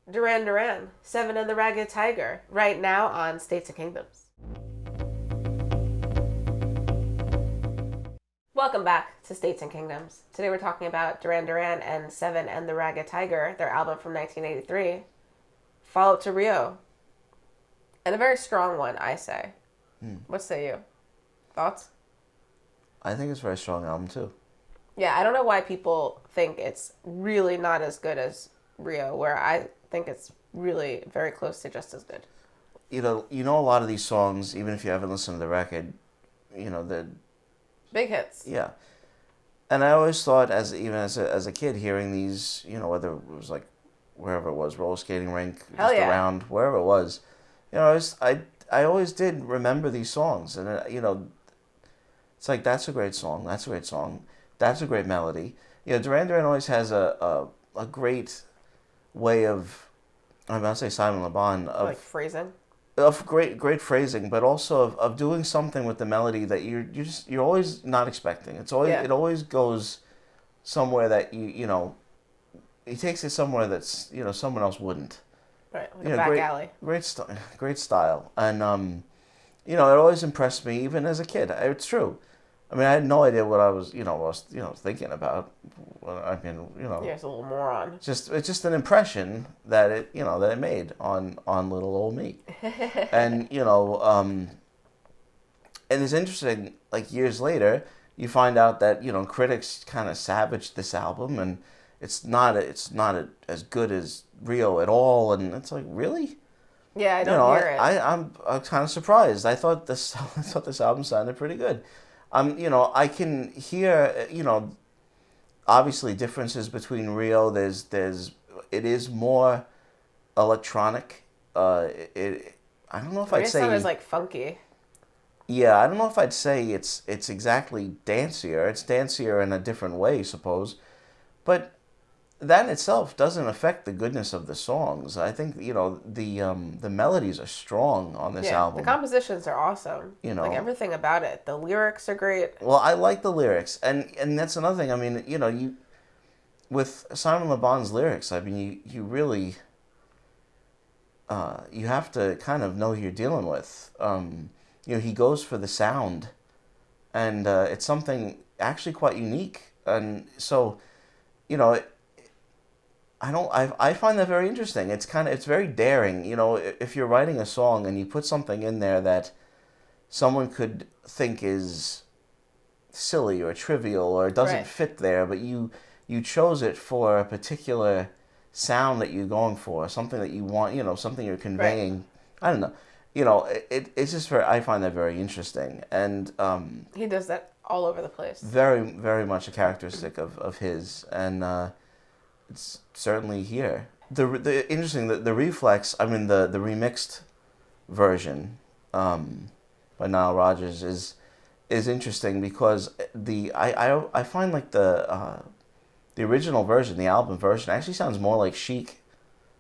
Duran Duran, Seven and the Ragged Tiger, right now on States and Kingdoms. Welcome back to States and Kingdoms. Today we're talking about Duran Duran and Seven and the Ragged Tiger, their album from 1983, follow-up to Rio. And a very strong one, I say. What say you? Thoughts? I think it's a very strong album too. Yeah, I don't know why people think it's really not as good as Rio, where I think it's really very close to just as good. You know a lot of these songs, even if you haven't listened to the record, the Big hits. yeah. And I always thought, as a kid, hearing these, whether it was like wherever it was, roller skating rink, Hell just yeah. around wherever it was, I always did remember these songs, and it's like that's a great song, that's a great song, that's a great melody. Duran Duran always has a great way of, I'm going to say Simon Le Bon, of Like phrasing. of great phrasing, but also of doing something with the melody that you're always not expecting. It always goes somewhere that he takes it somewhere that's someone else wouldn't. Right, like a back alley. Great style, and it always impressed me even as a kid. It's true. I mean, I had no idea what I was thinking about. I mean, Yeah, it's a little moron. it's just an impression that it made on little old me. And and it's interesting, like years later you find out that critics kind of savaged this album, and it's not as good as Rio at all, and it's like, really? Yeah, I don't hear it. I'm kind of surprised. I thought this album sounded pretty good. I can hear obviously differences between Rio. It is more electronic. I don't know if I'd say It sounds like funky. yeah, I don't know if I'd say it's exactly dancier. It's dancier in a different way, suppose, but that in itself doesn't affect the goodness of the songs. I think the melodies are strong on this album. The compositions are awesome. Like everything about it. The lyrics are great. Well, I like the lyrics, and that's another thing. I mean, you with Simon Le Bon's lyrics, I mean, you really you have to kind of know who you're dealing with. He goes for the sound, and it's something actually quite unique, and so I find that very interesting. It's very daring. If you're writing a song and you put something in there that someone could think is silly or trivial or doesn't fit there, but you chose it for a particular sound that you're going for, something that you want, something you're conveying. Right. I don't know. It's just I find that very interesting. And he does that all over the place. Very, very much a characteristic of his, and it's certainly here. The interesting, the Reflex, I mean the remixed version by Nile Rodgers is interesting because I find like the original version, the album version, actually sounds more like Chic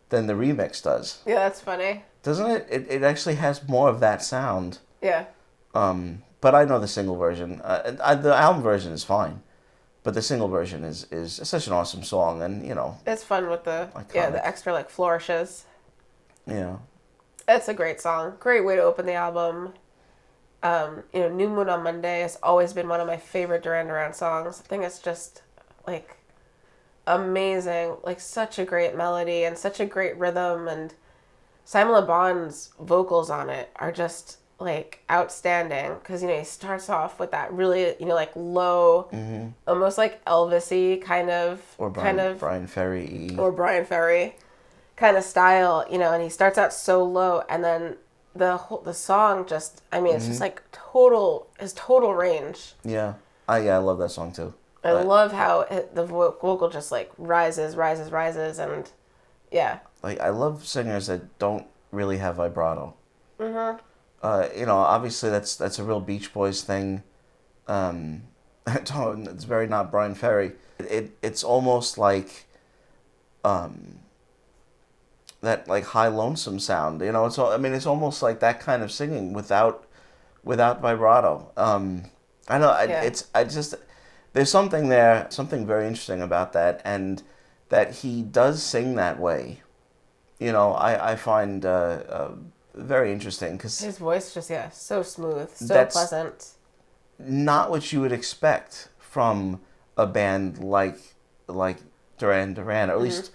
than the remix does. Yeah, that's funny. Doesn't it? It actually has more of that sound. Yeah. But I know the single version. The album version is fine, but the single version is such an awesome song, and it's fun with the iconic. The extra like flourishes. Yeah. It's a great song. Great way to open the album. New Moon on Monday has always been one of my favorite Duran Duran songs. I think it's just like amazing, like such a great melody and such a great rhythm, and Simon Le Bon's vocals on it are just like outstanding because he starts off with that really like low, almost like Elvis-y kind of Brian Ferry or Brian Ferry kind of style, and he starts out so low, and then the song just, I mean, it's just like his total range. Yeah, I love that song too. I love how the vocal just like rises, and yeah. Like, I love singers that don't really have vibrato. Obviously that's a real Beach Boys thing. It's very not Brian Ferry. It's almost like that like high lonesome sound. It's almost like that kind of singing without vibrato. I know I just there's something there, something very interesting about that, and that he does sing that way. you know, I find very interesting because His voice just, yeah, so smooth, so that's pleasant. not what you would expect from a band like Duran Duran, or at least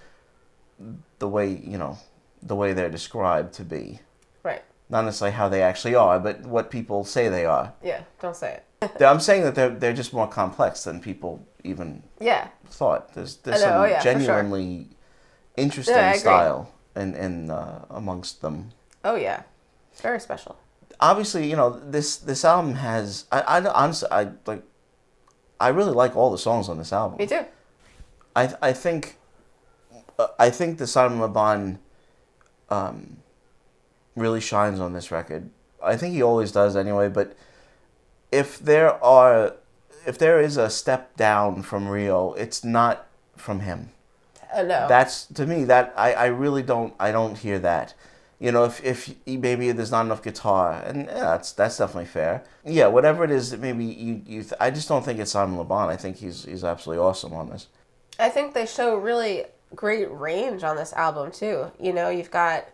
the way, you know, the way they're described to be. Right. Not necessarily how they actually are, but what people say they are. Yeah, don't say it. I'm saying that they're just more complex than people even Yeah. thought. There's I know, some oh, yeah, for sure. genuinely interesting Yeah, I agree. style in amongst them. Oh, yeah. Very special. Obviously, you know, this album has I honestly I really like all the songs on this album. Me too. I think the Simon Le Bon really shines on this record. I think he always does anyway, but if there is a step down from Rio, it's not from him. No. That's, to me, that I really don't hear that. You know, if maybe there's not enough guitar, and yeah, that's definitely fair. Yeah, whatever it is that maybe I just don't think it's Simon Le Bon. I think he's absolutely awesome on this. I think they show really great range on this album too. You know, you've got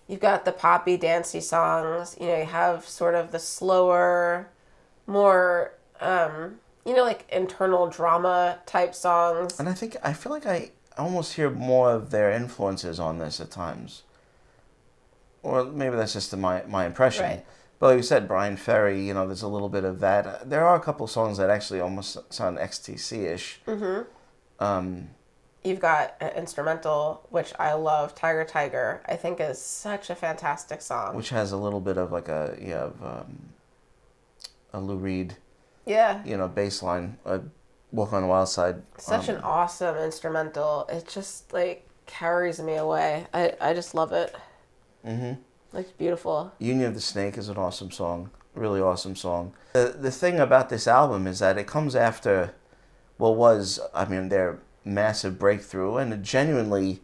the poppy, dancey songs. You know, you have sort of the slower, more, you know, like internal drama type songs. And I feel like I almost hear more of their influences on this at times. Or maybe that's just my impression. Right. But like you said, Brian Ferry, you know, there's a little bit of that. There are a couple songs that actually almost sound XTC-ish. You've got an instrumental, which I love, Tiger Tiger. I think is such a fantastic song. Which has a little bit of like a Lou Reed, Yeah. you know, bass line, Walk on the Wild Side. Such an awesome instrumental. It just like carries me away. I just love it. Mm-hmm. It's beautiful. Union of the Snake is an awesome song. Really awesome song. The thing about this album is that it comes after their massive breakthrough and a genuinely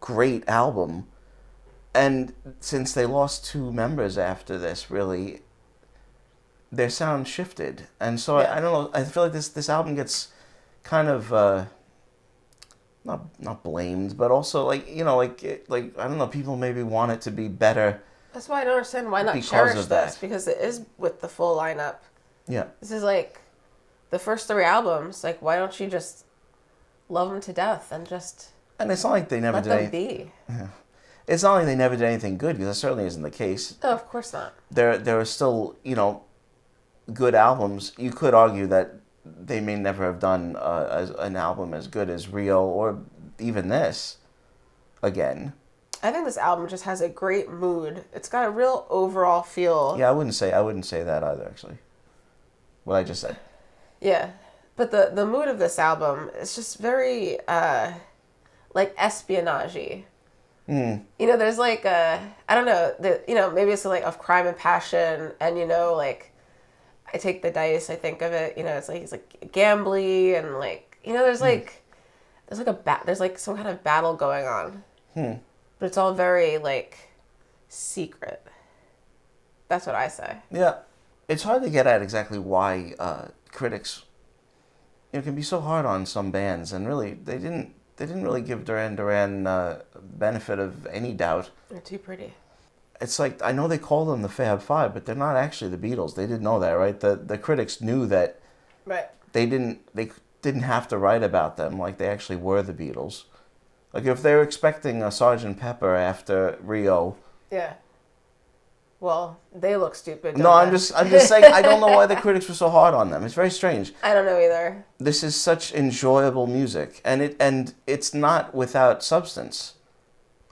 great album. And since they lost two members after this, really, their sound shifted. And so I don't know, I feel like this album gets kind of not blamed, but also like, you know, like I don't know, people maybe want it to be better. That's why I don't understand why not Because cherish of that. this, because it is with the full lineup. Yeah. This is like the first three albums. Like, why don't you just love them to death and just And it's not like they never let did them anything. be? It's not like they never did anything good, because that certainly isn't the case. No, of course not. There are still, you know, good albums. You could argue that they may never have done an album as good as Rio or even this again. I think this album just has a great mood. It's got a real overall feel. Yeah, I wouldn't say that either, actually. What I just said. Yeah. But the mood of this album is just very like espionage-y. Mm. You know, there's like I don't know, you know, maybe it's like of crime and passion, and you know, like I take the dice, I think of it, you know, it's like he's like gambly, and like, you know, there's like there's like some kind of battle going on. But it's all very like secret. That's what I say. Yeah. It's hard to get at exactly why critics, you know, can be so hard on some bands, and really they didn't really give Duran Duran benefit of any doubt. They're too pretty. It's like, I know they call them the Fab Five, but they're not actually the Beatles. They didn't know that, right? The critics knew that Right. they didn't have to write about them like they actually were the Beatles. Like, if they were expecting a Sgt. Pepper after Rio. Yeah. Well, they look stupid. No, I'm just saying, I don't know why the critics were so hard on them. It's very strange. I don't know either. This is such enjoyable music, and it's not without substance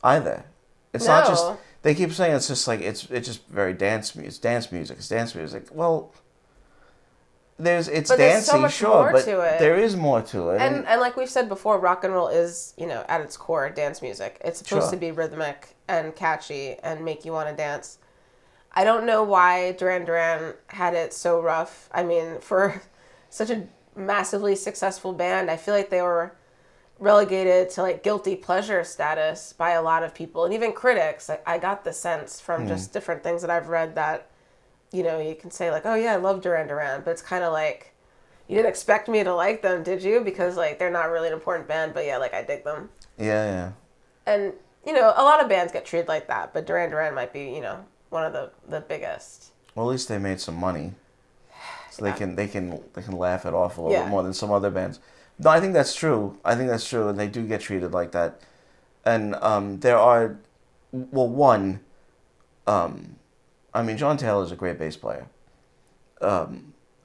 either. It's not just, they keep saying it's just like it's just very dance music. It's dance music. Well, it's but there's dancey, so much sure, more but to it. there is more to it. And like we've said before, rock and roll is, you know, at its core dance music. It's supposed to be rhythmic and catchy and make you want to dance. I don't know why Duran Duran had it so rough. I mean, for such a massively successful band, I feel like they were relegated to like guilty pleasure status by a lot of people, and even critics. I got the sense from just different things that I've read that, you know, you can say like, oh yeah, I love Duran Duran, but it's kind of like, you didn't expect me to like them, did you? Because like they're not really an important band, but yeah, like I dig them. Yeah. And a lot of bands get treated like that, but Duran Duran might be, one of the biggest. Well, at least they made some money, so Yeah. they can laugh it off a little Yeah. bit more than some other bands. No, I think that's true. I think that's true, and they do get treated like that. And there are, well, one, I mean, John Taylor is a great bass player.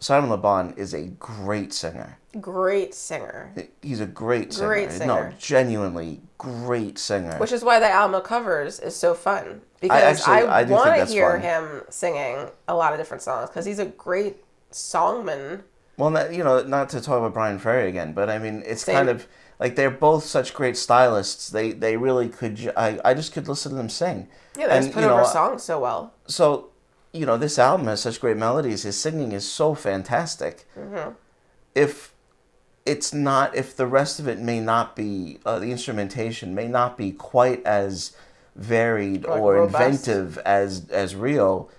Simon Le Bon is a great singer. Great singer. He's a great singer. Great singer. No, genuinely great singer. Which is why the album of covers is so fun. Because I do want think to that's hear fun. him singing a lot of different songs because he's a great songman. Well, not to talk about Brian Ferry again, but I mean, it's Same. kind of like they're both such great stylists. They really could. I just could listen to them sing. Yeah, they just put over songs so well. So, this album has such great melodies. His singing is so fantastic. Mm-hmm. If the rest of it may not be, the instrumentation may not be quite as varied or robust. inventive as Rio,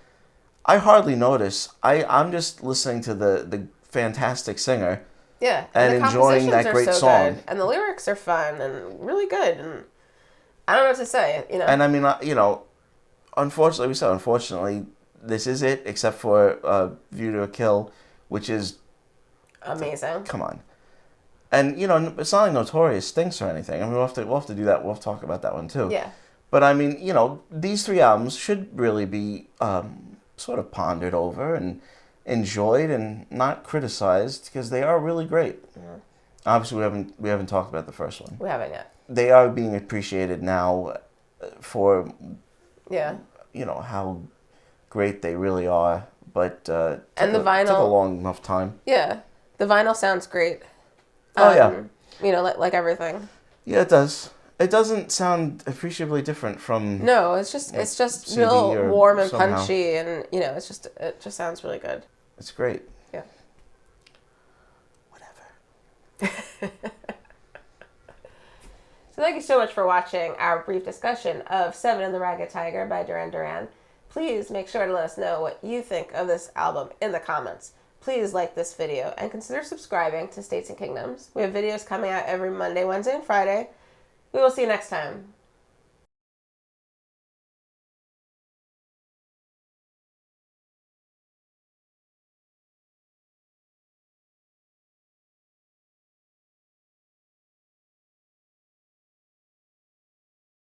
I hardly notice. I'm just listening to the fantastic singer. Yeah, and the enjoying that compositions are great so song. good, and the lyrics are fun and really good, and I don't know what to say. And I mean, unfortunately, this is it, except for View to a Kill, which is amazing. Come on. And it's not like Notorious stinks or anything. I mean, we'll have to do that. We'll talk about that one too. Yeah. But I mean, these three albums should really be sort of pondered over and enjoyed and not criticized because they are really great. Mm-hmm. Obviously, we haven't talked about the first one. We haven't yet. They are being appreciated now for how great they really are. But and the vinyl took a long enough time. Yeah, the vinyl sounds great. Yeah. Like everything. Yeah, it does. It doesn't sound appreciably different from. No, it's just CD real or warm and somehow. punchy, and it just sounds really good. It's great. Yeah. Whatever. So thank you so much for watching our brief discussion of Seven and the Ragged Tiger by Duran Duran. Please make sure to let us know what you think of this album in the comments. Please like this video and consider subscribing to States and Kingdoms. We have videos coming out every Monday, Wednesday, and Friday. We will see you next time.